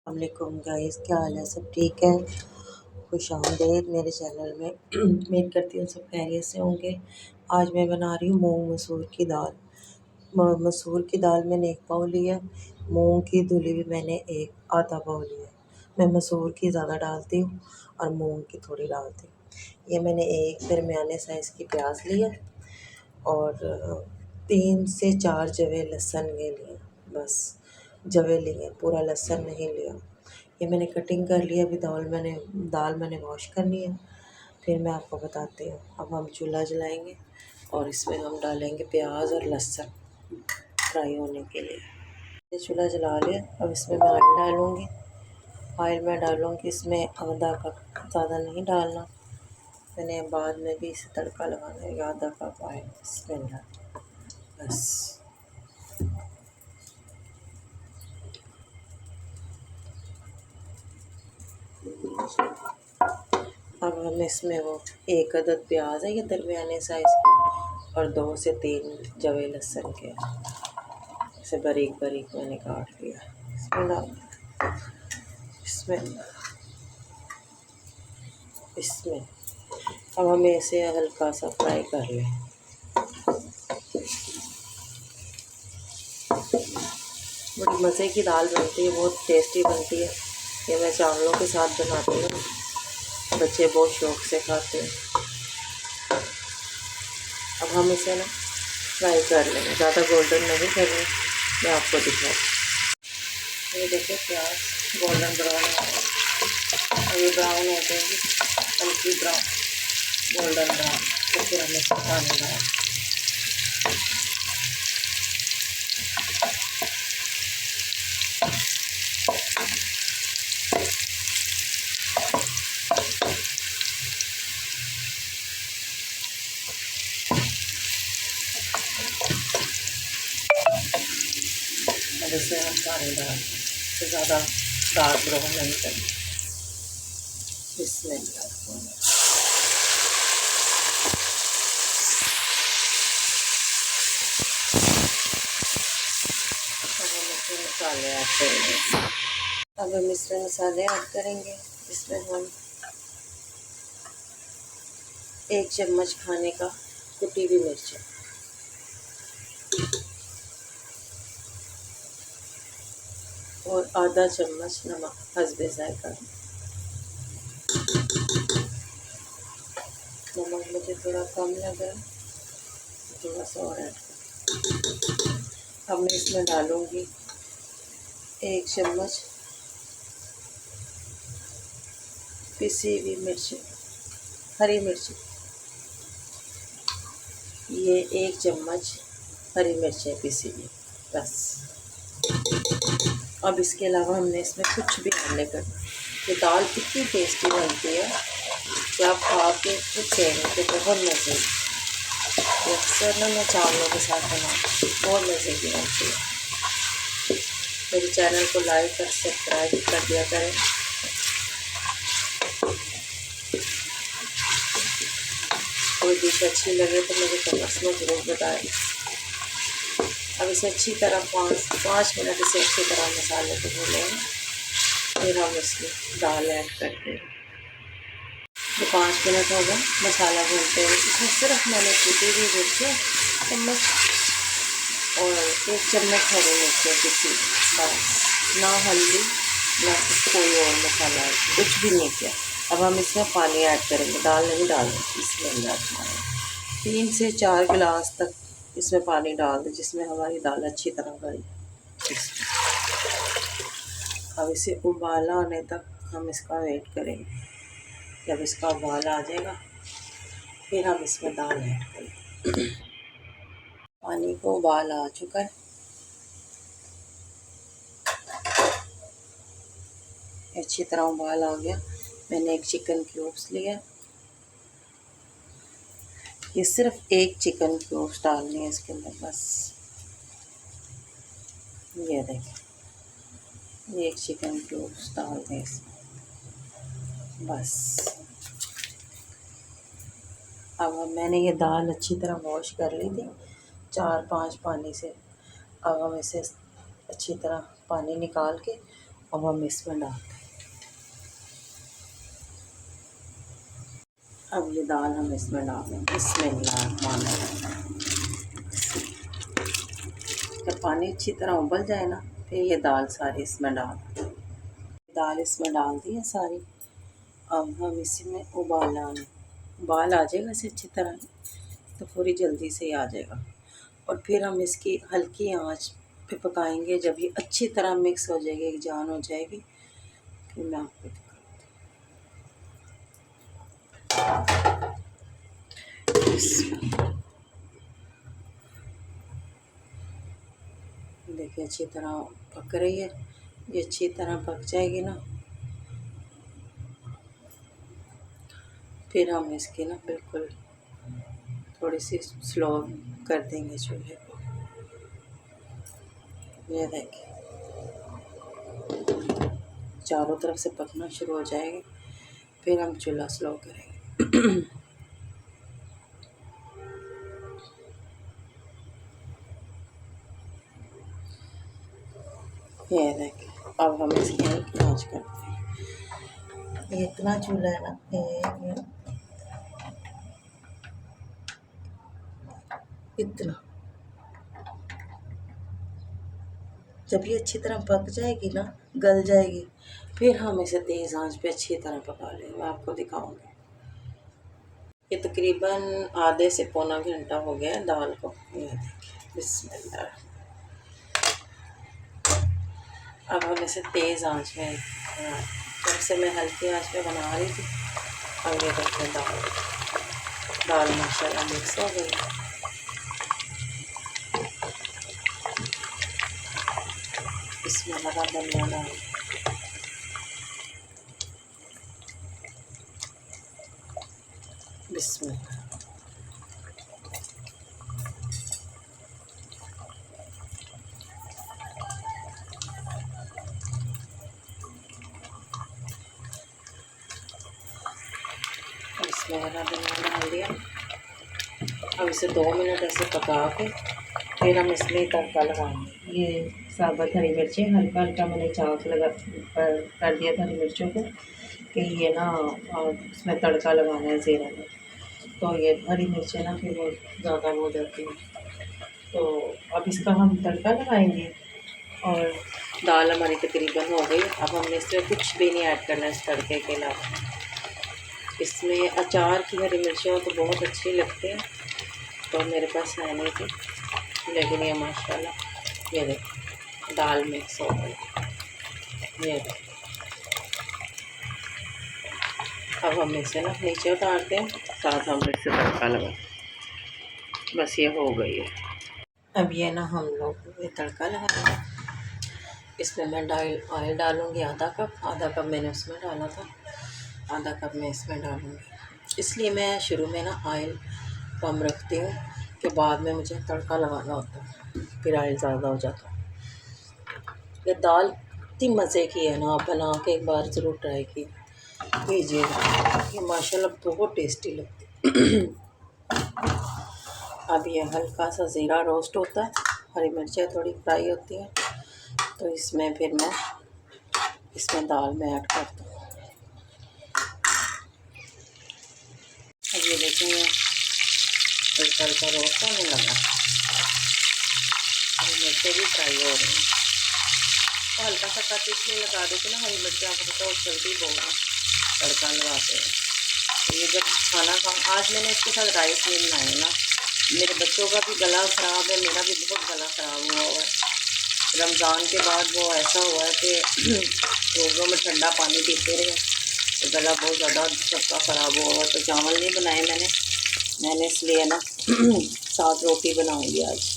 वालेकुम गाइस, क्या हाल है? सब ठीक है? खुश आमदीद मेरे चैनल में। उम्मीद करती हूँ सब खैरियत से होंगे। आज मैं बना रही हूँ मूंग मसूर की दाल। मसूर की दाल मैंने एक पाव लिया, मूंग की धुली हुई मैंने एक आधा पाव लिया। मैं मसूर की ज़्यादा डालती हूँ और मूंग की थोड़ी डालती हूँ। ये मैंने एक दरमियाने साइज़ की प्याज लिया और 3 से 4 जवे लहसुन के लिए, बस जवे लिए, पूरा लहसुन नहीं लिया। ये मैंने कटिंग कर लिया। अभी दाल मैंने वॉश करनी है, फिर मैं आपको बताती हूँ। अब हम चूल्हा जलाएंगे और इसमें हम डालेंगे प्याज और लहसुन फ्राई होने के लिए। ये चूल्हा जला लिया। अब इसमें मैं ऑयल डालूँगी। ऑयल मैं डालूँगी इसमें आधा कप, ज़्यादा नहीं डालना। मैंने बाद में भी इसे तड़का लगाना है। आधा कप ऑयल इसमें डाल, बस। अब हम इसमें वो एक अदद प्याज है, ये दरमियाने साइज़ की, और 2 से 3 जवे लहसुन के, इसे बारीक बारीक मैंने काट लिया। इसमें डाल, इसमें इसमें अब हमें इसे हल्का सा फ्राई कर लें। बड़ी मज़े की दाल बनती है, बहुत टेस्टी बनती है। ये मैं चावलों के साथ बनाती हूँ, बच्चे बहुत शौक़ से खाते हैं। अब हम इसे ना फ्राई कर लेंगे, ज़्यादा गोल्डन नहीं करनी। मैं आपको दिखाऊँ। ये देखिए प्याज गोल्डन ब्राउन हो गया। अब ये ब्राउन हो जाएगी, हल्की ब्राउन, गोल्डन ब्राउन, तो फिर हमें इसमें पानी डाल। अब इसे हम पानी डाल, तो ज़्यादा डार्क ब्राउन नहीं करना। इसमें मसाले ऐड करेंगे। अब हम इसमें मसाले ऐड करेंगे। इसमें हम 1 चम्मच खाने का कुटी हुई मिर्च, और आधा चम्मच नमक हस्बे जायका। नमक मुझे थोड़ा कम लगा, थोड़ा सा और ऐड कर। अब मैं इसमें डालूँगी 1 चम्मच पिसी हुई मिर्च, हरी मिर्च। ये 1 चम्मच हरी मिर्चें पिसी हुई, बस। अब इसके अलावा हमने इसमें कुछ भी ऐड नहीं करना। ये दाल इतनी टेस्टी बनती है कि आप खा के खुद कहेंगे कि बहुत मज़े की। अक्सर ना मैं चावलों के साथ बनाती हूँ, बहुत मज़े की बनती है। मेरे चैनल को लाइक और सब्सक्राइब कर दिया करें। कोई डिश अच्छी लगे तो मुझे कमेंट्स में ज़रूर बताएं। अब इसे अच्छी तरह 5 मिनट इसे अच्छी तरह मसाले को भूनेंगे, फिर हम इसमें दाल ऐड करते हैं। तो 5 मिनट हो गए मसाला भूनते हुए। इसमें सिर्फ मैंने कुटी हुई मिर्चें चम्मच और 1 चम्मच हरी मिर्चें पिसी, बस। ना हल्दी, ना कोई और मसाला, कुछ भी नहीं किया। अब हम इसमें पानी ऐड करेंगे, दाल नहीं डालेंगे। इसमें 3 से 4 गिलास तक इसमें पानी डाल दें, जिसमें हमारी दाल अच्छी तरह गल। अब इसे उबाला आने तक हम इसका वेट करेंगे। जब इसका उबाल आ जाएगा फिर हम इसमें दाल ऐड करेंगे। पानी को उबाल आ चुका है, अच्छी तरह उबाल आ गया। मैंने 1 चिकन क्यूब्स लिया। ये सिर्फ 1 चिकन क्यूब्स डालनी है इसके अंदर, बस। ये देखें, 1 चिकन क्यूब्स डाल दें इसमें, बस। अब मैंने ये दाल अच्छी तरह वॉश कर ली थी 4-5 पानी से। अब हम इसे अच्छी तरह पानी निकाल के अब हम इसमें डालते हैं। अब ये दाल हम इसमें डालेंगे। बिस्मिल्लाहिर्रहमानिर्रहीम। जब पानी अच्छी तरह उबल जाए ना, फिर ये दाल सारी इसमें दाल इसमें डाल दी है सारी। अब हम इसी में उबाल आ जाएगा इसे अच्छी तरह, तो पूरी जल्दी से ही आ जाएगा। और फिर हम इसकी हल्की आंच पे पकाएंगे। जब ये अच्छी तरह मिक्स हो जाएगी, एक जान हो जाएगी, फिर मैं आपको देखिए अच्छी तरह पक रही है। ये अच्छी तरह पक जाएगी ना, फिर हम इसकी ना बिल्कुल थोड़ी सी स्लो कर देंगे चूल्हे को। ये देखिए चारों तरफ से पकना शुरू हो जाएगी, फिर हम चूल्हा स्लो करेंगे। ये देखिए अब हम इसकी आँच करते हैं। ये इतना चूल्हा है ना, इतना। जब ये अच्छी तरह पक जाएगी ना, गल जाएगी, फिर हम इसे तेज़ आंच पे अच्छी तरह पका लेंगे। मैं आपको दिखाऊंगी। ये तकरीबन आधे से पौना घंटा हो गया है दाल को। ये देखिए बिस्मिल्लाह। अब हम इसे तेज़ आंच में, जब से मैं हल्की आंच पे बना रही थी, अब ये देखिए दाल माशाल्लाह मिक्स हो गई। इसमें लगा धनिया डाल, बिस्मिल्लाह। इसमें हरा धनिया डाल दिया। अब इसे 2 मिनट ऐसे पका के फिर हम इसमें तड़का लगाएंगे। ये साबुत हरी मिर्चें हल्का हल्का मैंने चाक लगा कर दिया था हरी मिर्चों को, कि ये ना इसमें तड़का लगाना है ज़ीरा में। तो ये हरी मिर्चें ना फिर वो ज़्यादा हो जाती हैं। तो अब इसका हम तड़का लगाएंगे। और दाल हमारी तकरीबन हो गई। अब हमने इसमें कुछ भी नहीं ऐड करना है इस तड़के के अलावा। इसमें अचार की हरी मिर्चें हो तो बहुत अच्छी लगती हैं, तो मेरे पास है नहीं थी, लेकिन ये माशाल्लाह ये देखो दाल मिक्स हो गई। ये देखो अब हम इसे ना नीचे उतारते हैं, साथ हम इसे तड़का लगा। बस ये हो गई है। अब ये ना हम लोग ये तड़का लगाएंगे। इसमें मैं ऑयल डालूँगी आधा कप मैंने उसमें डाला था, आधा कप मैं इसमें डालूँगी। इसलिए मैं शुरू में ना ऑयल कम रखती हूँ कि बाद में मुझे तड़का लगाना होता है, फिर ऑयल ज़्यादा हो जाता है। ये दाल इतनी मज़े की है ना, आप बना के एक बार ज़रूर ट्राई कीजिएगा। ये माशाल्लाह बहुत टेस्टी लगती। अब ये हल्का सा ज़ीरा रोस्ट होता है, हरी मिर्चें थोड़ी फ्राई होती हैं, तो इसमें फिर मैं इसमें दाल में ऐड करती हूँ। अब ये देखेंगे हल्का हल्का रोस्ट होने लगा, हरी मिर्चें भी फ्राई हो रही हैं। तो हल्का सा कट इसलिए लगा देते ना, हरी मिर्चें आपको पता है जल्दी बहुत तड़का लगाते हैं। तो ये जब खाना आज मैंने इसके साथ राइस नहीं बनाए ना, मेरे बच्चों का भी गला ख़राब है, मेरा भी बहुत गला ख़राब हुआ है। रमज़ान के बाद वो ऐसा हुआ है कि रोज़ों में ठंडा पानी पीते रहे, तो गला बहुत ज़्यादा सबका ख़राब हुआ। तो चावल नहीं बनाए मैंने इसलिए ना साथ रोटी बनाऊंगी आज।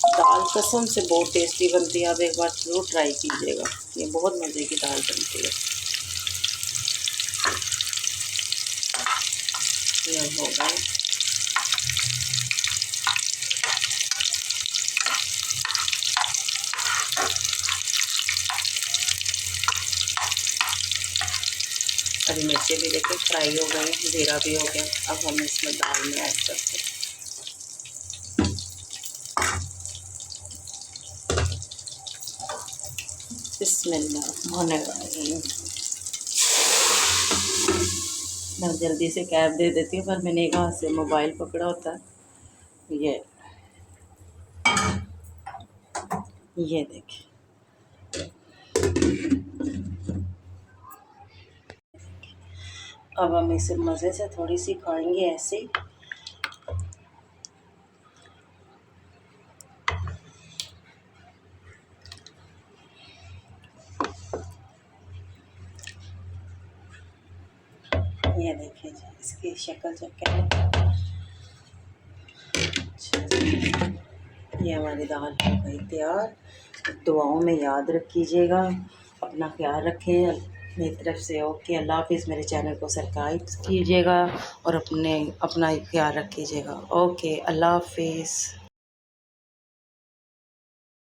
दाल कसम से बहुत टेस्टी बनती है, आप एक बार ज़रूर ट्राई कीजिएगा। ये बहुत मज़े की दाल बनती है। ये होगा हरी मिर्चें भी देखिए फ्राई हो गई, ज़ीरा भी हो गया। अब हम इसमें दाल में ऐड करते हैं। बिस्मिल्लाहिर्रहमानिर्रहीम। मैं जल्दी से कैप दे देती हूँ, पर मैंने एक हाथ से मोबाइल पकड़ा होता है। ये देखिए, अब हम इसे मज़े से थोड़ी सी खाएंगे ऐसे ही। ये देखिए जी, इसकी शक्ल चेक करें। ये हमारी दाल हो गई तैयार। दुआओं में याद रखिएगा, अपना ख्याल रखें। मेरी तरफ से ओके, अल्लाह हाफिज़। मेरे चैनल को सब्सक्राइब कीजिएगा और अपना ख्याल रखिएगा। ओके, अल्लाह हाफिज़।